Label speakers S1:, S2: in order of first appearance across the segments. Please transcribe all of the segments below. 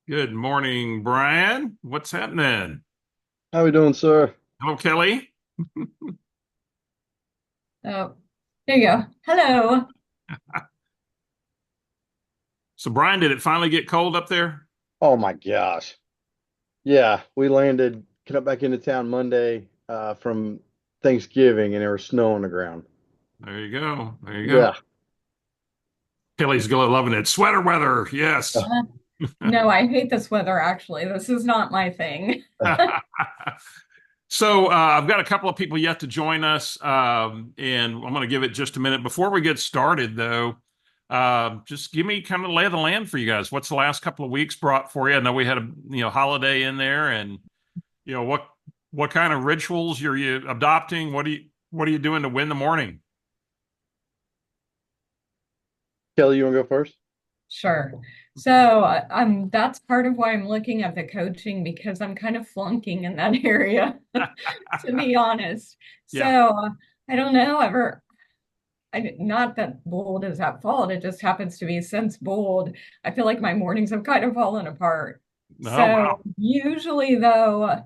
S1: Good morning, Brian. What's happening?
S2: How we doing, sir?
S1: Hello, Kelly.
S3: Oh, there you go. Hello.
S1: So, Brian, did it finally get cold up there?
S2: Oh my gosh. Yeah, we landed, got back into town Monday from Thanksgiving and there was snow on the ground.
S1: There you go. There you go.
S2: Yeah.
S1: Kelly's going loving it. Sweater weather. Yes.
S3: Uh, no, I hate this weather actually. This is not my thing.
S1: So, I've got a couple of people yet to join us, and I'm going to give it just a minute. Before we get started, though, just give me kind of lay of the land for you guys. What's the last couple of weeks brought for you? I know we had a holiday in there, and what kind of rituals are you adopting? What are you doing to win the morning?
S2: Kelly, you want to go first?
S3: Sure. So, that's part of why I'm looking at the coaching because I'm kind of flunking in that area, to be honest. So,
S1: Yeah.
S3: I don't know ever. Not that Bold is at fault. It just happens to be since Bold. I feel like my mornings have kind of fallen apart.
S1: Oh,
S3: So
S1: wow.
S3: usually though,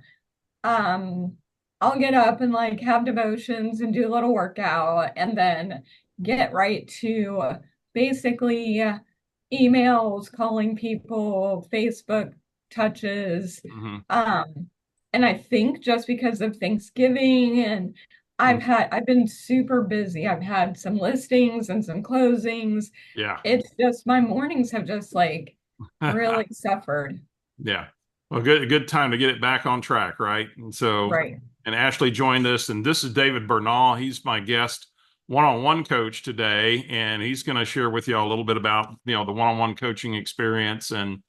S3: um I'll get up and like have devotions and do a little workout and then get right to basically emails, calling people, Facebook touches.
S1: Hmm.
S3: um and I think just because of Thanksgiving and
S1: Hmm.
S3: I've been super busy. I've had some listings and some closings.
S1: Yeah.
S3: It's just my mornings have just like really suffered.
S1: Yeah. Well, good time to get it back on track, right? And so,
S3: Right.
S1: and Ashley joined us, and this is David Bernal. He's my guest one-on-one coach today, and he's going to share with you all a little bit about, the one-on-one coaching experience and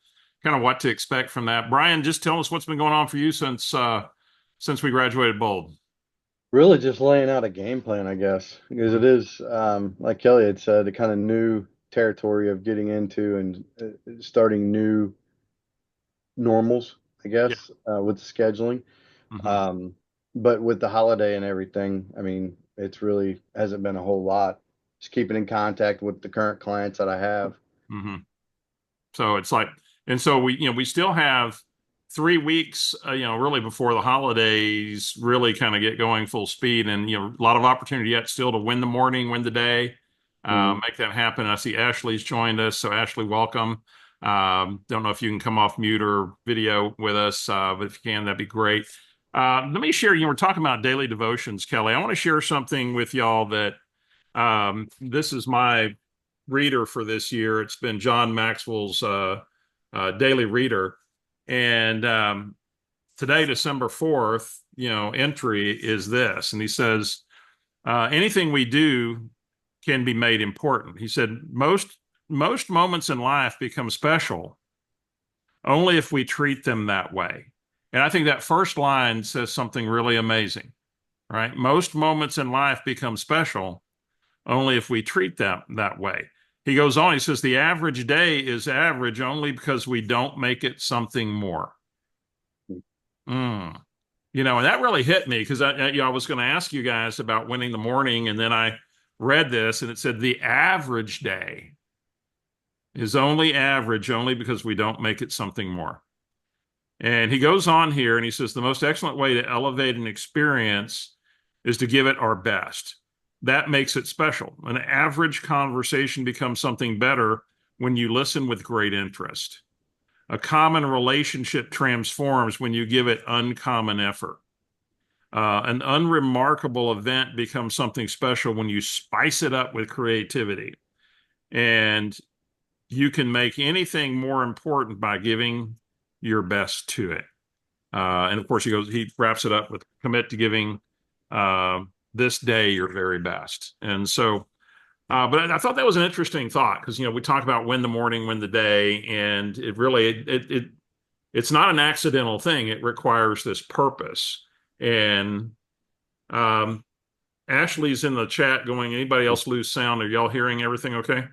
S1: kind of what to expect from that. Brian, just tell us what's been going on for you since we graduated Bold.
S2: Really just laying out a game plan, I guess, because it is, like Kelly had said, the kind of new territory of getting into and starting new normals, I
S1: Yeah.
S2: guess, with the scheduling.
S1: Hmm.
S2: Um, but with the holiday and everything, I mean, it's really hasn't been a whole lot. Just keeping in contact with the current clients that I have.
S1: Hmm. So it's like, and so we still have 3 weeks, really before the holidays really kind of get going full speed, and a lot of opportunity yet still to win the morning, win the day,
S2: Mhm.
S1: make that happen. I see Ashley's joined us, so Ashley, welcome. Don't know if you can come off mute or video with us, but if you can, that'd be great. Let me share. We're talking about daily devotions, Kelly. I want to share something with y'all that this is my reader for this year. It's been John Maxwell's daily reader. And today, December 4th, entry is this. And he says, anything we do can be made important. He said, most moments in life become special only if we treat them that way. And I think that first line says something really amazing, right? Most moments in life become special only if we treat them that way. He goes on, he says, the average day is average only because we don't make it something more. Mm. And that really hit me because I was going to ask you guys about winning the morning, and then I read this and it said the average day is only average only because we don't make it something more. And he goes on here and he says the most excellent way to elevate an experience is to give it our best. That makes it special. An average conversation becomes something better when you listen with great interest. A common relationship transforms when you give it uncommon effort. An unremarkable event becomes something special when you spice it up with creativity. And you can make anything more important by giving your best to it. And of course, he wraps it up with commit to giving uh, this day your very best. And so, but I thought that was an interesting thought because we talk about win the morning, win the day, and it really it's not an accidental thing. It requires this purpose. And um, Ashley's in the chat going, anybody else lose sound? Are y'all hearing everything okay?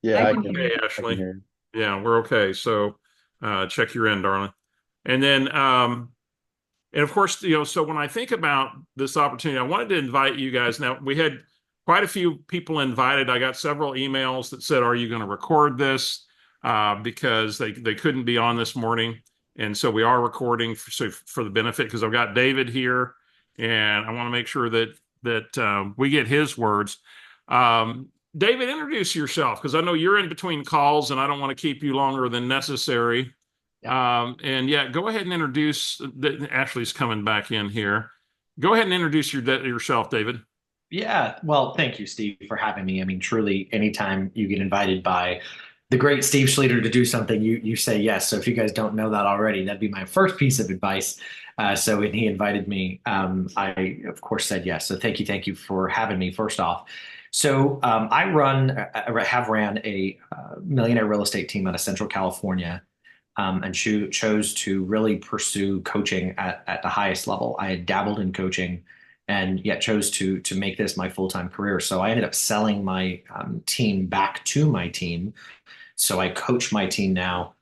S2: Yeah,
S3: I
S1: We're
S3: can hear
S1: okay,
S3: you.
S2: I can
S1: Ashley.
S2: hear.
S1: Yeah, we're okay. So check your end, darling. And then and of course, so when I think about this opportunity, I wanted to invite you guys. Now, we had quite a few people invited. I got several emails that said, are you going to record this? because they couldn't be on this morning. And so we are recording for the benefit, because I've got David here and I want to make sure that we get his words. David, introduce yourself, because I know you're in between calls and I don't want to keep you longer than necessary. And yeah, go ahead and introduce. Ashley's coming back in here. Go ahead and introduce yourself, David.
S4: Yeah, well, thank you, Steve, for having me. I mean, truly, anytime you get invited by the great Steve Schlueter to do something, you say yes. So if you guys don't know that already, that'd be my first piece of advice. So when he invited me, I of course said yes. So thank you for having me. First off, so I have ran a millionaire real estate team out of Central California. And chose to really pursue coaching at the highest level. I had dabbled in coaching and yet chose to make this my full-time career. So I ended up selling my team back to my team. So I coach my team now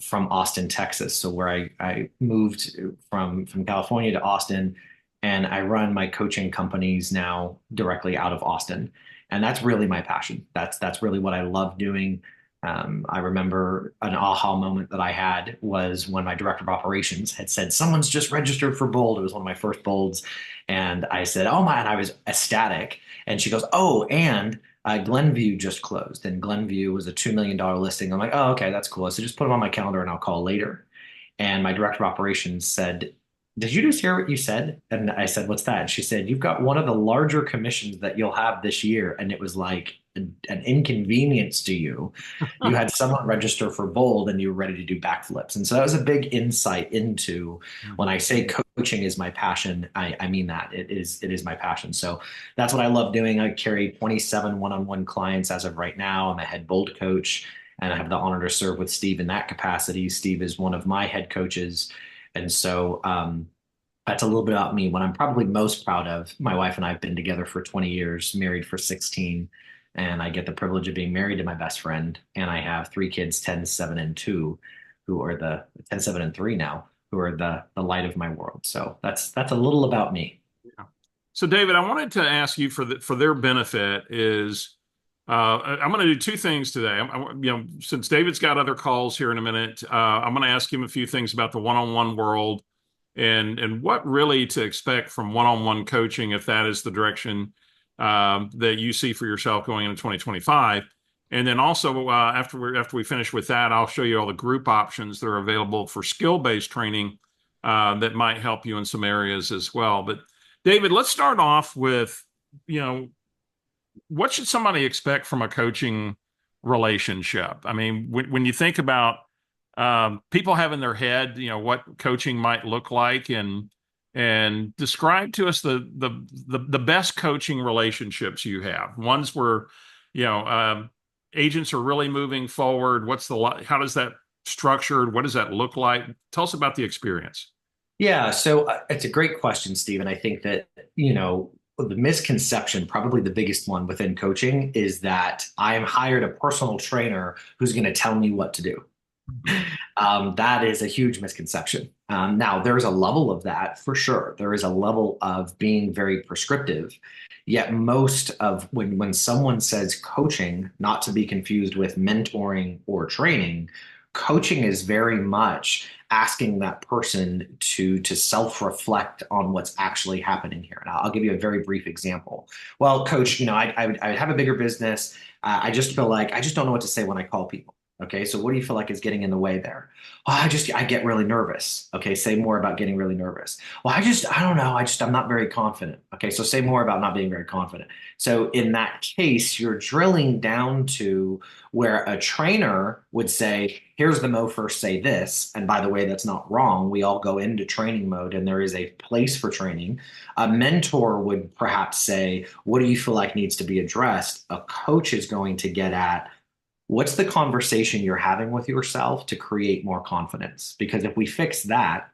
S4: from Austin, Texas. So where I moved from California to Austin, and I run my coaching companies now directly out of Austin. And that's really my passion. That's really what I love doing. I remember an aha moment that I had was when my director of operations had said, someone's just registered for Bold. It was one of my first Bolds. And I said, oh my, and I was ecstatic. And she goes, oh, and Glenview just closed. And Glenview was a $2 million listing. I'm like, oh, okay, that's cool. So just put them on my calendar and I'll call later. And my director of operations said, did you just hear what you said? And I said, what's that? And she said, you've got one of the larger commissions that you'll have this year. And it was like an inconvenience to you. You had someone register for Bold and you were ready to do backflips. And so that was a big insight into when I say coaching is my passion, I mean that it is my passion. So that's what I love doing. I carry 27 one-on-one clients as of right now. I'm a head Bold coach and I have the honor to serve with Steve in that capacity. Steve is one of my head coaches. And so that's a little bit about me. What I'm probably most proud of, my wife and I have been together for 20 years, married for 16, and I get the privilege of being married to my best friend. And I have 3 kids, 10, 7, and 2, who are the 10, 7, and 3 now, who are the light of my world. So that's a little about me.
S1: Yeah. So David, I wanted to ask you for their benefit is, I'm going to do 2 things today. Since David's got other calls here in a minute, I'm going to ask him a few things about the one-on-one world and what really to expect from one-on-one coaching, if that is the direction that you see for yourself going into 2025. And then also after we finish with that, I'll show you all the group options that are available for skill-based training that might help you in some areas as well. But David, let's start off with, what should somebody expect from a coaching relationship? I mean, when you think about people have in their head, what coaching might look like, and describe to us the best coaching relationships you have. Ones where, agents are really moving forward. How does that structured? What does that look like? Tell us about the experience.
S4: Yeah, so it's a great question, Steve. And I think that, the misconception, probably the biggest one within coaching, is that I am hired a personal trainer who's going to tell me what to do. That is a huge misconception. Now, there's a level of that for sure. There is a level of being very prescriptive. Yet most of when someone says coaching, not to be confused with mentoring or training, coaching is very much asking that person to self-reflect on what's actually happening here. And I'll give you a very brief example. Well, coach, I have a bigger business. I just feel like I just don't know what to say when I call people. Okay, so what do you feel like is getting in the way there? Oh, I get really nervous. Okay, say more about getting really nervous. Well, I don't know. I'm not very confident. Okay, so say more about not being very confident. So in that case, you're drilling down to where a trainer would say, here's the mo first, say this. And by the way, that's not wrong. We all go into training mode and there is a place for training. A mentor would perhaps say, what do you feel like needs to be addressed? A coach is going to get at, what's the conversation you're having with yourself to create more confidence? Because if we fix that,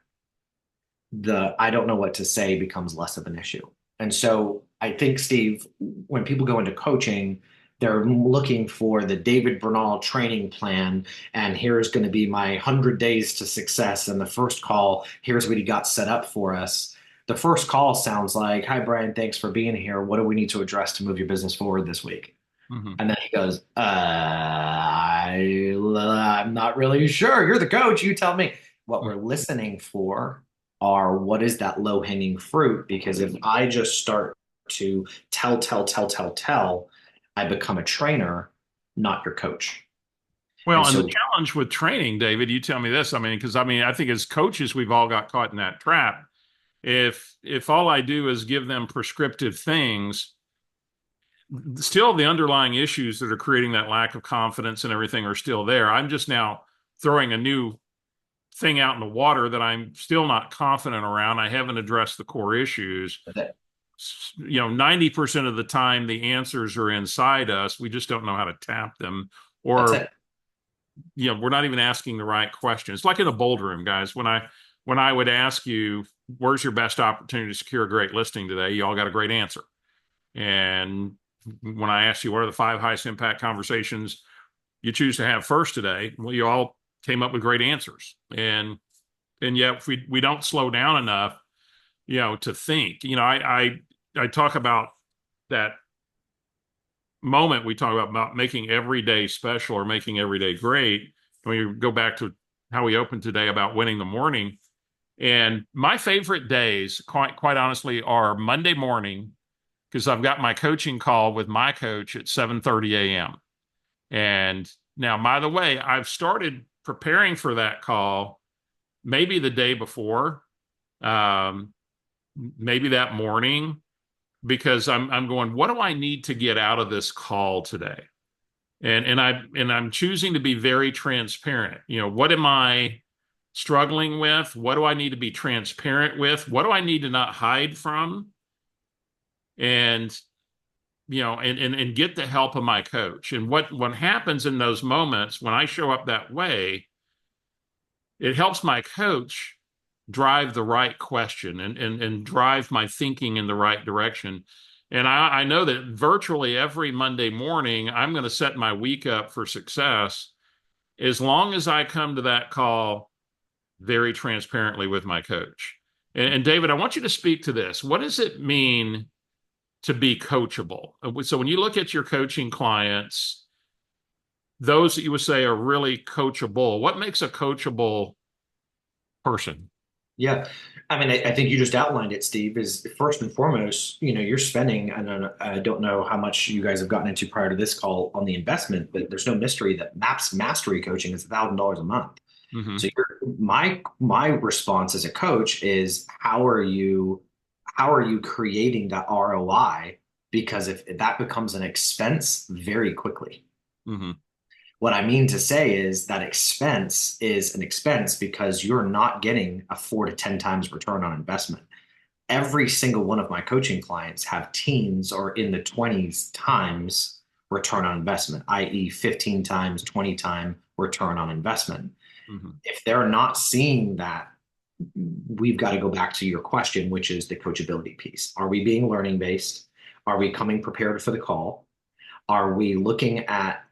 S4: the I don't know what to say becomes less of an issue. And so I think, Steve, when people go into coaching, they're looking for the David Bernal training plan. And here's going to be my 100 days to success. And the first call, here's what he got set up for us. The first call sounds like, hi, Brian, thanks for being here. What do we need to address to move your business forward this week?
S1: Mhm.
S4: And then he goes, I'm not really sure. You're the coach. You tell me. What we're listening for are what is that low hanging fruit? Because if I just start to tell, I become a trainer, not your coach.
S1: Well,
S4: And
S1: and the
S4: so
S1: challenge with training, David, you tell me this. I mean, because I think as coaches, we've all got caught in that trap. If all I do is give them prescriptive things, still the underlying issues that are creating that lack of confidence and everything are still there. I'm just now throwing a new thing out in the water that I'm still not confident around. I haven't addressed the core issues. 90% of the time the answers are inside us. We just don't know how to tap them,
S4: that's
S1: or
S4: it.
S1: we're not even asking the right questions. It's like in a bold room, guys. When I would ask you, where's your best opportunity to secure a great listing today, you all got a great answer. And when I asked you what are the 5 highest impact conversations you choose to have first today, well, you all came up with great answers. And yet if we don't slow down enough, to think. I talk about that moment we talk about making every day special or making every day great. When you go back to how we opened today about winning the morning, and my favorite days, quite honestly, are Monday morning, because I've got my coaching call with my coach at 7:30 a.m. And now, by the way, I've started preparing for that call maybe the day before, um, maybe that morning, because I'm going, what do I need to get out of this call today? And I'm choosing to be very transparent. What am I struggling with? What do I need to be transparent with? What do I need to not hide from? And and get the help of my coach. And what happens in those moments when I show up that way, it helps my coach drive the right question and drive my thinking in the right direction. And I know that virtually every Monday morning, I'm going to set my week up for success as long as I come to that call very transparently with my coach. And David, I want you to speak to this. What does it mean to be coachable? So when you look at your coaching clients, those that you would say are really coachable, what makes a coachable person?
S4: Yeah. I mean, I think you just outlined it, Steve, is first and foremost, you're spending, I don't know how much you guys have gotten into prior to this call on the investment, but there's no mystery that MAPS mastery coaching is $1,000 a month.
S1: Mm-hmm.
S4: So my response as a coach is how are you creating that ROI? Because if that becomes an expense very quickly.
S1: Mm-hmm.
S4: What I mean to say is that expense is an expense because you're not getting a 4 to 10 times return on investment. Every single one of my coaching clients have teens or in the 20s times return on investment, i.e., 15 times, 20 time return on investment.
S1: Mm-hmm.
S4: If they're not seeing that, we've got to go back to your question, which is the coachability piece. Are we being learning based? Are we coming prepared for the call? Are we looking at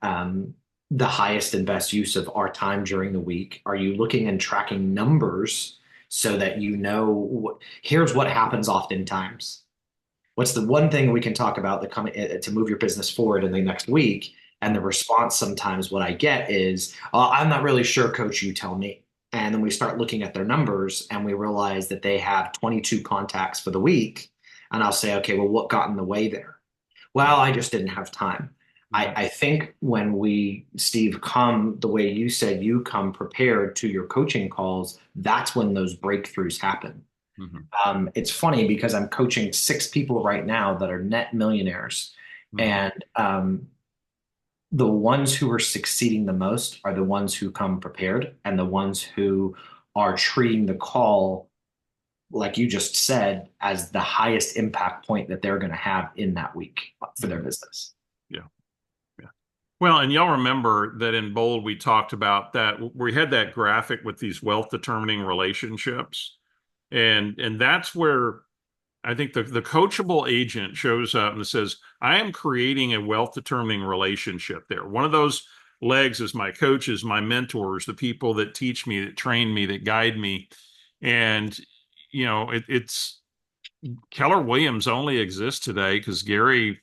S4: the highest and best use of our time during the week? Are you looking and tracking numbers so that here's what happens oftentimes? What's the one thing we can talk about that to move your business forward in the next week? And the response sometimes what I get is, I'm not really sure, coach, you tell me. And then we start looking at their numbers and we realize that they have 22 contacts for the week. And I'll say, okay, well, what got in the way there? Well, I just didn't have time. I think when Steve, come the way you said you come prepared to your coaching calls, that's when those breakthroughs happen.
S1: Mm-hmm.
S4: It's funny because I'm coaching 6 people right now that are net millionaires.
S1: Mm-hmm.
S4: And the ones who are succeeding the most are the ones who come prepared and the ones who are treating the call, like you just said, as the highest impact point that they're going to have in that week for their business.
S1: Yeah. Yeah. Well, and y'all remember that in Bold, we talked about that. We had that graphic with these wealth determining relationships. And that's where I think the coachable agent shows up and says, I am creating a wealth determining relationship there. One of those legs is my coaches, my mentors, the people that teach me, that train me, that guide me. And, it's Keller Williams only exists today because Gary,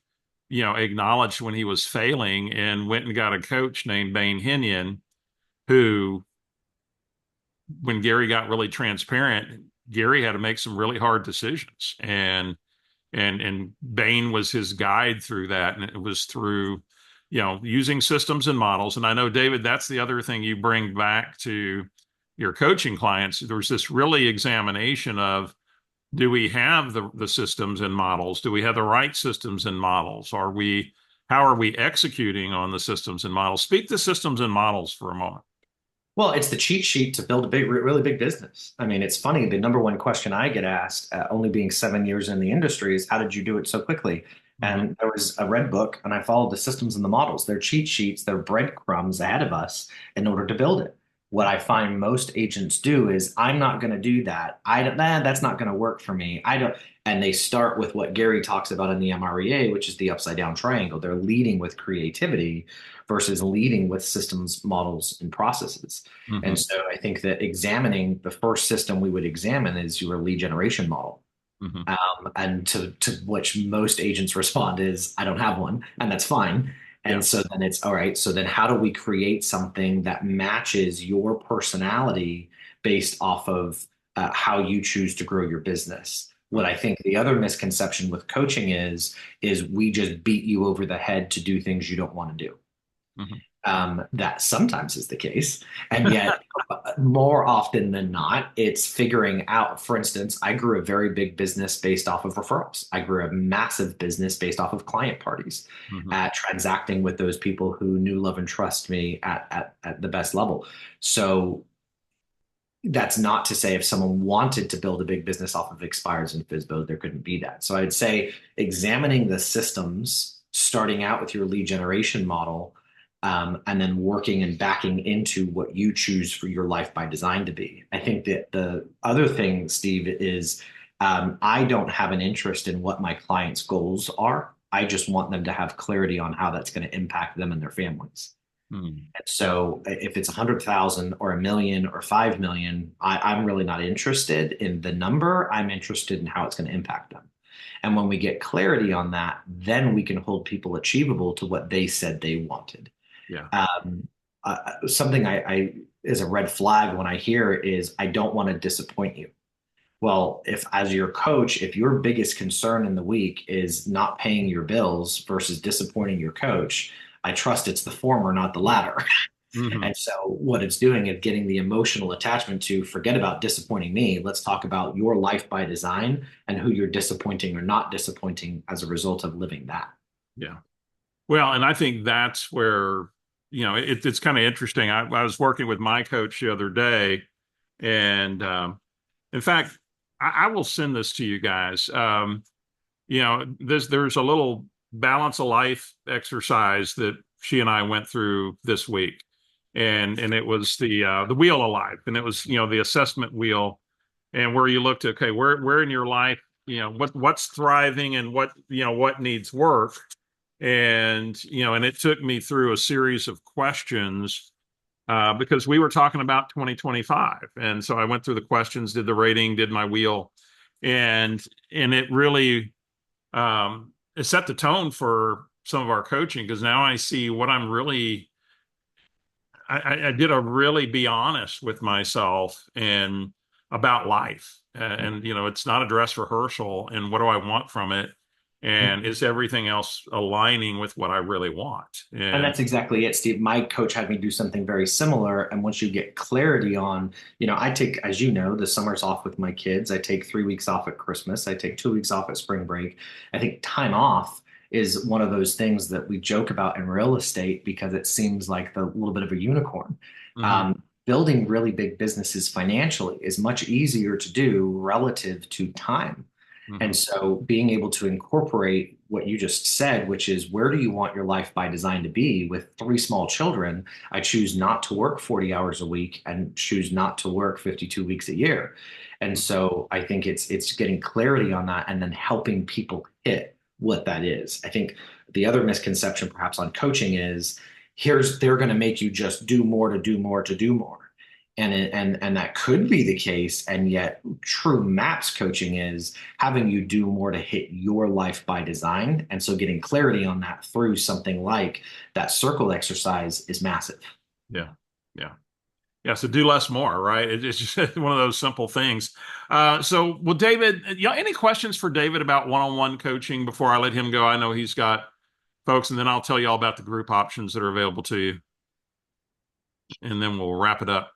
S1: acknowledged when he was failing and went and got a coach named Bain Hinion, who, when Gary got really transparent, Gary had to make some really hard decisions. And Bain was his guide through that. And it was through, using systems and models. And I know, David, that's the other thing you bring back to your coaching clients. There's this really examination of, do we have the systems and models? Do we have the right systems and models? How are we executing on the systems and models? Speak to systems and models for a moment.
S4: Well, it's the cheat sheet to build a really big business. I mean, it's funny. The number one question I get asked, only being 7 years in the industry, is how did you do it so quickly? And there was a red book, and I followed the systems and the models. They're cheat sheets, they're breadcrumbs ahead of us in order to build it. What I find most agents do is, I'm not going to do that. That's not going to work for me. I don't. And they start with what Gary talks about in the MREA, which is the upside down triangle. They're leading with creativity versus leading with systems, models, and processes. And so I think that examining the first system we would examine is your lead generation model. And to which most agents respond is, I don't have one, and that's fine. And so then it's all right. So then how do we create something that matches your personality based off of how you choose to grow your business? What I think the other misconception with coaching is we just beat you over the head to do things you don't want to do. That sometimes is the case. And yet more often than not, it's figuring out, for instance, I grew a very big business based off of referrals. I grew a massive business based off of client parties, transacting with those people who knew, love, and trust me at the best level. So that's not to say if someone wanted to build a big business off of expires and FSBO, there couldn't be that. So I'd say examining the systems, starting out with your lead generation model, and then working and backing into what you choose for your life by design to be. I think that the other thing, Steve, is I don't have an interest in what my clients' goals are. I just want them to have clarity on how that's going to impact them and their families. And so if it's 100,000 or 1 million or 5 million, I'm really not interested in the number. I'm interested in how it's going to impact them. And when we get clarity on that, then we can hold people achievable to what they said they wanted. Something I is a red flag when I hear is, I don't want to disappoint you. Well, if as your coach, if your biggest concern in the week is not paying your bills versus disappointing your coach, I trust it's the former, not the latter. And so what it's doing is getting the emotional attachment to, forget about disappointing me. Let's talk about your life by design and who you're disappointing or not disappointing as a result of living that.
S1: Yeah. Well, and I think that's where, it's kind of interesting. I was working with my coach the other day, and in fact, I will send this to you guys. There's a little balance of life exercise that she and I went through this week, and it was the wheel of life, and it was the assessment wheel, and where you looked at, okay, where in your life, what's thriving and what needs work. And it took me through a series of questions because we were talking about 2025. And so I went through the questions, did the rating, did my wheel, and it really it set the tone for some of our coaching, because now I see what I'm really, I did a really be honest with myself and about life. And it's not a dress rehearsal, and what do I want from it? And is everything else aligning with what I really want?
S4: And that's exactly it, Steve. My coach had me do something very similar. And once you get clarity on, I take, as you know, the summers off with my kids. I take 3 weeks off at Christmas. I take 2 weeks off at spring break. I think time off is one of those things that we joke about in real estate because it seems like the little bit of a unicorn. Building really big businesses financially is much easier to do relative to time. And so being able to incorporate what you just said, which is, where do you want your life by design to be? With 3 small children, I choose not to work 40 hours a week and choose not to work 52 weeks a year. And so I think it's getting clarity on that and then helping people hit what that is. I think the other misconception perhaps on coaching is, they're going to make you just do more to do more to do more. and that could be the case. And yet true MAPS coaching is having you do more to hit your life by design. And so getting clarity on that through something like that circle exercise is massive.
S1: Yeah. Yeah. Yeah, so do less more, right? It's just one of those simple things. Well, David, any questions for David about one-on-one coaching before I let him go? I know he's got folks, and then I'll tell you all about the group options that are available to you, and then we'll wrap it up.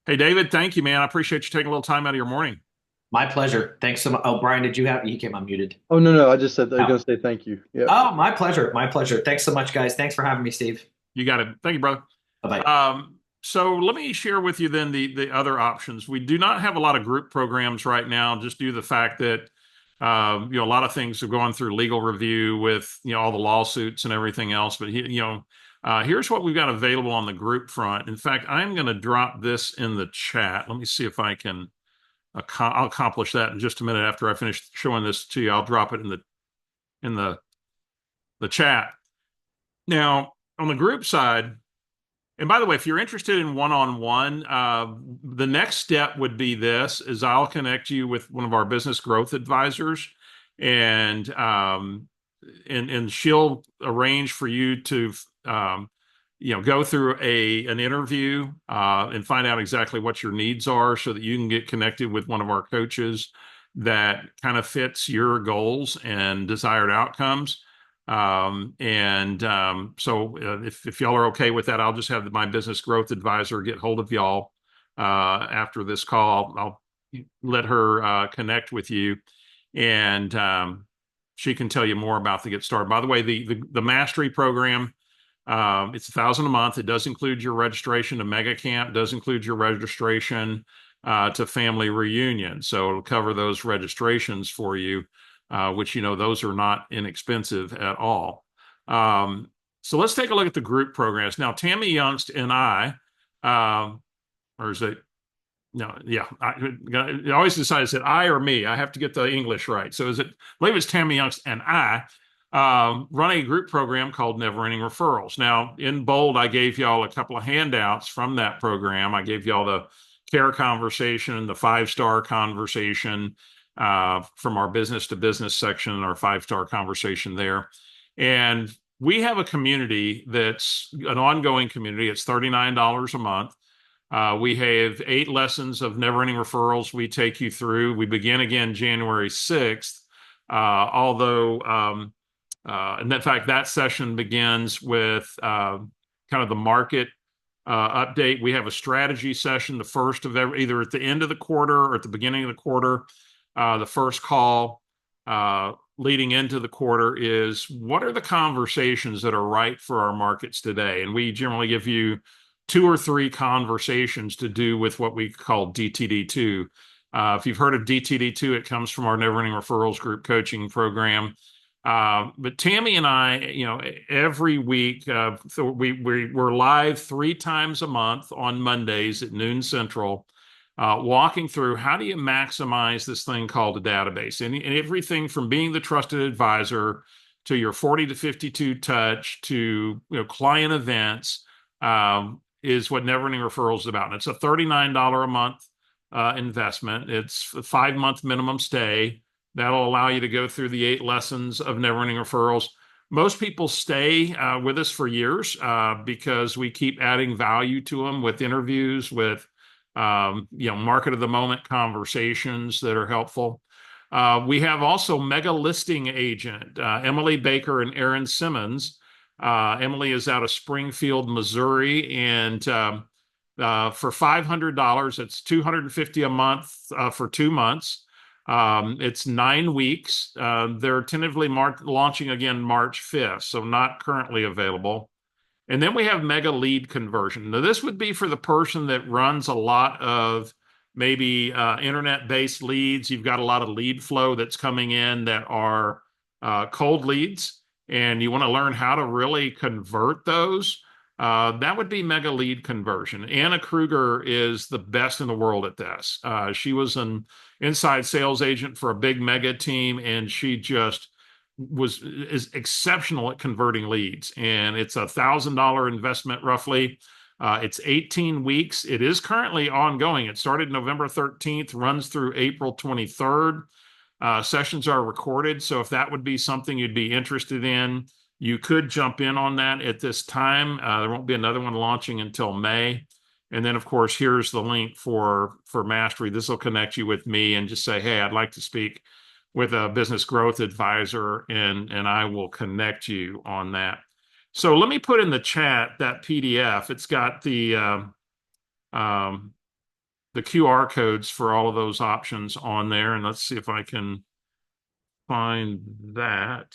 S1: Hey, David, thank you, man. I appreciate you taking a little time out of your morning.
S4: My pleasure. Thanks so much. Oh, Brian, did you have, you came unmuted.
S2: Oh, no, I just said I was
S4: Oh.
S2: going to say thank you. Yeah.
S4: Oh, my pleasure. My pleasure. Thanks so much, guys. Thanks for having me, Steve.
S1: You got it. Thank you, brother.
S4: Bye-bye.
S1: So let me share with you then the other options. We do not have a lot of group programs right now, just due to the fact that a lot of things are going through legal review with all the lawsuits and everything else. But here's what we've got available on the group front. In fact, I'm going to drop this in the chat. Let me see if I can. I'll accomplish that in just a minute after I finish showing this to you. I'll drop it in the chat. Now, on the group side. And by the way, if you're interested in one-on-one, the next step would be this: is I'll connect you with one of our business growth advisors, and she'll arrange for you to go through an interview and find out exactly what your needs are, so that you can get connected with one of our coaches that kind of fits your goals and desired outcomes. So if y'all are okay with that, I'll just have my business growth advisor get hold of y'all after this call. I'll let her connect with you, and she can tell you more about the Get Started. By the way, the Mastery program, it's $1,000 a month. It does include your registration to Mega Camp, does include your registration to Family Reunion. So it'll cover those registrations for you. Which, those are not inexpensive at all. So let's take a look at the group programs. Now, Tammy Youngst and I, or is it, no, yeah, I always decide, is it I or me? I have to get the English right. So I believe it's Tammy Youngst and I run a group program called Never Ending Referrals. Now, in bold, I gave y'all a couple of handouts from that program. I gave y'all the care conversation, the 5-star conversation, from our business to business section, our 5-star conversation there. And we have a community that's an ongoing community. It's $39 a month. We have 8 lessons of Never Ending Referrals we take you through. We begin again January 6th. And in fact, that session begins with kind of the market update. We have a strategy session, the first of either at the end of the quarter or at the beginning of the quarter. The first call leading into the quarter is, what are the conversations that are right for our markets today? And we generally give you 2 or 3 conversations to do with what we call DTD2. If you've heard of DTD2, it comes from our Never Ending Referrals group coaching program. But Tammy and I, every week, so we're live 3 times a month on Mondays at noon Central. Walking through, how do you maximize this thing called a database, and everything from being the trusted advisor to your 40 to 52 touch to client events is what Never Ending Referrals is about. And it's a $39 a month investment. It's a 5-month minimum stay. That'll allow you to go through the 8 lessons of Never Ending Referrals. Most people stay with us for years because we keep adding value to them with interviews, with market of the moment conversations that are helpful. We have also mega listing agent, Emily Baker and Aaron Simmons. Emily is out of Springfield, Missouri, and for $500, it's $250 a month for 2 months. It's 9 weeks. They're tentatively launching again March 5th, so not currently available. And then we have mega lead conversion. Now, this would be for the person that runs a lot of maybe internet-based leads. You've got a lot of lead flow that's coming in that are cold leads, and you want to learn how to really convert those. That would be mega lead conversion. Anna Kruger is the best in the world at this. She was an inside sales agent for a big mega team, and she just is exceptional at converting leads. And it's $1,000 investment roughly It's 18 weeks. It is currently ongoing. It started November 13th, runs through April 23rd. Sessions are recorded. So if that would be something you'd be interested in, you could jump in on that at this time. There won't be another one launching until May. And then, of course, here's the link for Mastery. This will connect you with me and just say, hey, I'd like to speak with a business growth advisor, and I will connect you on that. So let me put in the chat that PDF. It's got the QR codes for all of those options on there. And let's see if I can find that.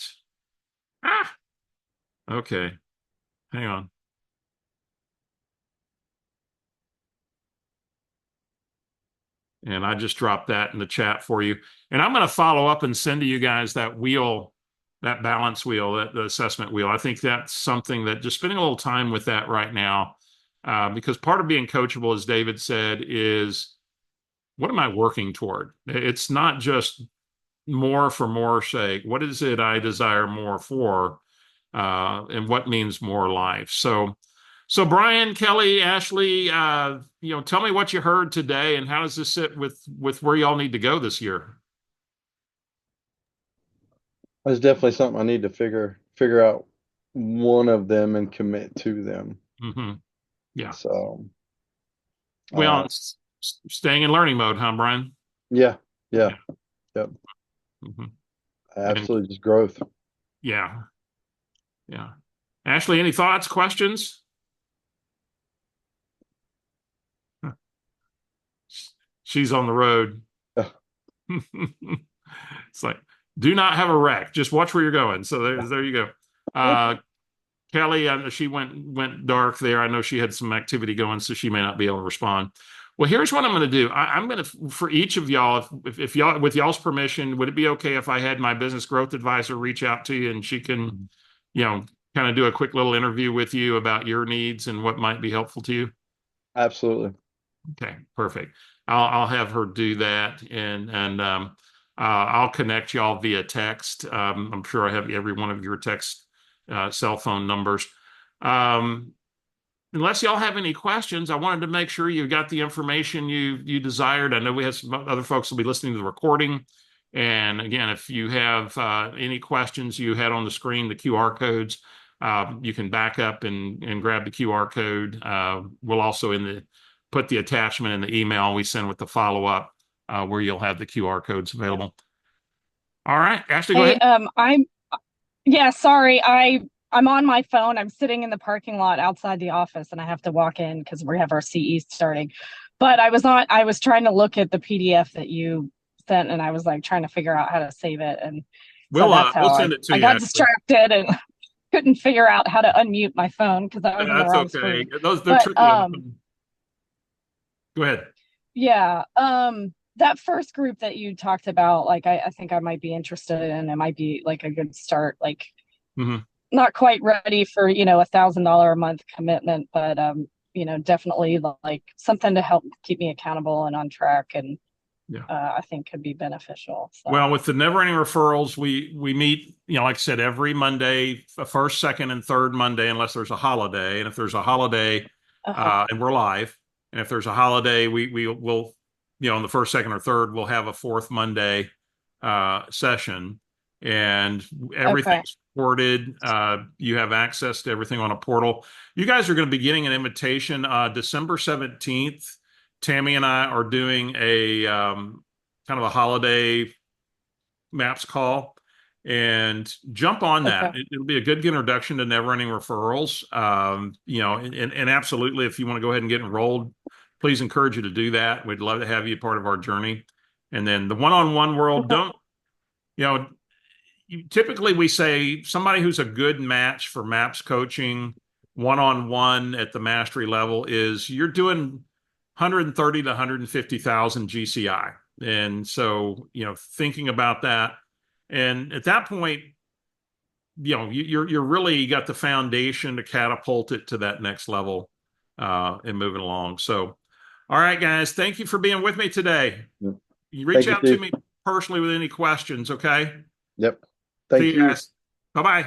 S1: Ah, okay. Hang on. And I just dropped that in the chat for you. And I'm going to follow up and send to you guys that wheel, that balance wheel, that the assessment wheel. I think that's something that just spending a little time with that right now, because part of being coachable, as David said, is what am I working toward? It's not just more for more sake. What is it I desire more for? And what means more life? So Brian, Kelly, Ashley, tell me what you heard today, and how does this sit with where y'all need to go this year?
S2: That's definitely something I need to figure out one of them and commit to them.
S1: Mm-hmm. Yeah.
S2: So,
S1: well, staying in learning mode, huh, Brian?
S2: Yeah.
S1: Yep.
S2: Mm-hmm. Absolutely, just growth.
S1: Yeah. Ashley, any thoughts, questions? She's on the road. It's like, do not have a wreck. Just watch where you're going. So there you go. Kelly, I know she went dark there. I know she had some activity going, so she may not be able to respond. Well, here's what I'm going to do. I'm going to, for each of y'all, if y'all, with y'all's permission, would it be okay if I had my business growth advisor reach out to you and she can, kind of do a quick little interview with you about your needs and what might be helpful to you?
S2: Absolutely.
S1: Okay, perfect. I'll have her do that, and I'll connect y'all via text. I'm sure I have every one of your text cell phone numbers. Unless y'all have any questions, I wanted to make sure you got the information you desired. I know we have some other folks will be listening to the recording. And again, if you have any questions, you had on the screen the QR codes. You can back up and grab the QR code. We'll also put the attachment in the email we send with the follow-up where you'll have the QR codes available. All right, Ashley, go ahead.
S5: Sorry. I'm on my phone. I'm sitting in the parking lot outside the office and I have to walk in because we have our CE starting. But I was trying to look at the PDF that you sent and I was like trying to figure out how to save it. And
S1: we'll send it to you.
S5: I got distracted and couldn't figure out how to unmute my phone because I was in the wrong screen.
S1: They're tricky. Go ahead.
S5: Yeah. That first group that you talked about, like, I think I might be interested in. It might be like a good start. Like, not quite ready for, $1,000 a month commitment, but, definitely like something to help keep me accountable and on track. And I think could be beneficial. So.
S1: Well, with the Never Ending Referrals, we meet, like I said, every Monday, first, second, and third Monday, unless there's a holiday. And if there's a holiday, and we're live. And if there's a holiday, we'll, on the first, second, or third, we'll have a fourth Monday session, and everything's recorded. You have access to everything on a portal. You guys are going to be getting an invitation December 17th. Tammy and I are doing a kind of a holiday MAPS call, and jump on that. It'll be a good introduction to Never Ending Referrals. And absolutely, if you want to go ahead and get enrolled, please encourage you to do that. We'd love to have you part of our journey. And then the one-on-one world, typically we say somebody who's a good match for MAPS coaching one-on-one at the mastery level is you're doing 130 to 150,000 GCI. And so, thinking about that, and at that point, you're really got the foundation to catapult it to that next level and moving along. So, all right, guys, thank you for being with me today.
S2: Yep.
S1: You reach out to me personally with any questions, okay?
S2: Yep. Thank you.
S1: Guys. Bye-bye.